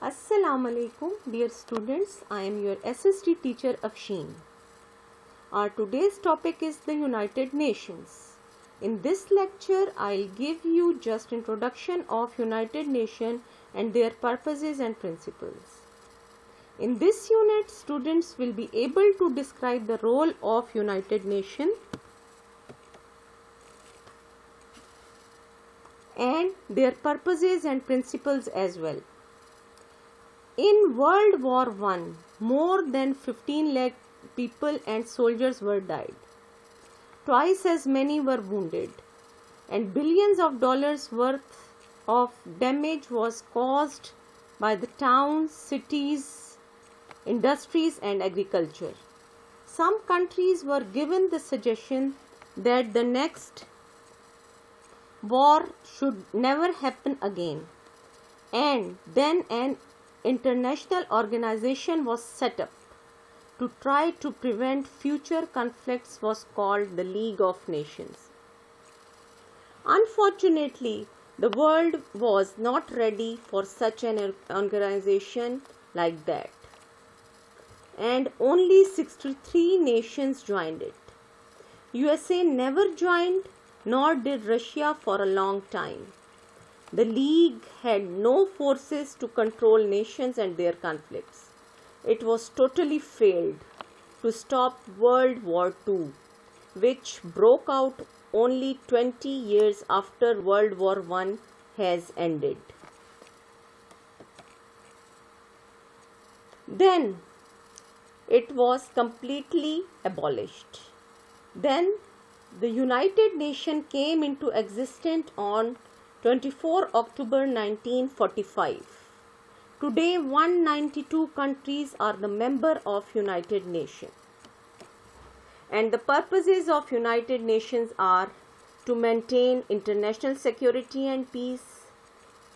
Assalamu alaikum, dear students. I am your SST teacher Afshin. Our today's topic is the United Nations. In this lecture, I'll give you just introduction of United Nations and their purposes and principles. In this unit, students will be able to describe the role of United Nations and their purposes and principles as well. In World War I, more than 15 lakh people and soldiers were died. Twice as many were wounded, and billions of dollars worth of damage was caused by the towns, cities, industries and agriculture. Some countries were given the suggestion that the next war should never happen again, and then an international organization was set up to try to prevent future conflicts was called the League of Nations. Unfortunately, the world was not ready for such an organization like that, and only 63 nations joined it. USA never joined, nor did Russia for a long time. The League had no forces to control nations and their conflicts. It was totally failed to stop World War II, which broke out only 20 years after World War I has ended. Then it was completely abolished. Then the United Nations came into existence on 24 October 1945. Today, 192 countries are the member of United Nations. And the purposes of United Nations are to maintain international security and peace,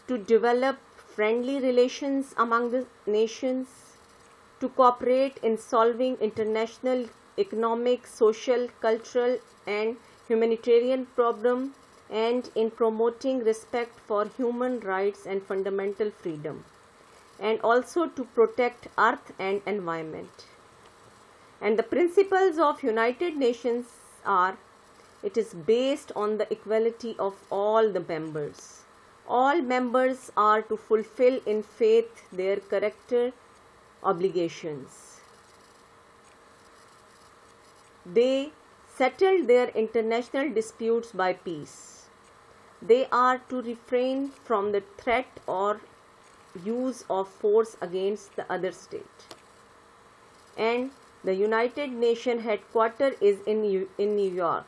to develop friendly relations among the nations, to cooperate in solving international economic, social, cultural and humanitarian problems, and in promoting respect for human rights and fundamental freedom, and also to protect earth and environment. And the principles of United Nations are, it is based on the equality of all the members. All members are to fulfill in faith their character obligations. They settle their international disputes by peace. They are to refrain from the threat or use of force against the other state. And the United Nations headquarters is in New York.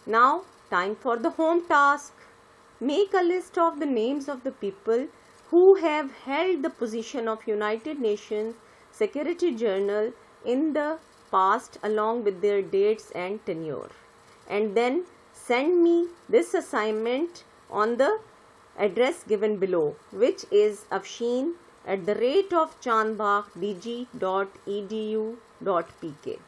Now, time for the home task. Make a list of the names of the people who have held the position of United Nations Security General in the past along with their dates and tenure. And then send me this assignment on the address given below, which is afshin@chandbaghdg.edu.pk.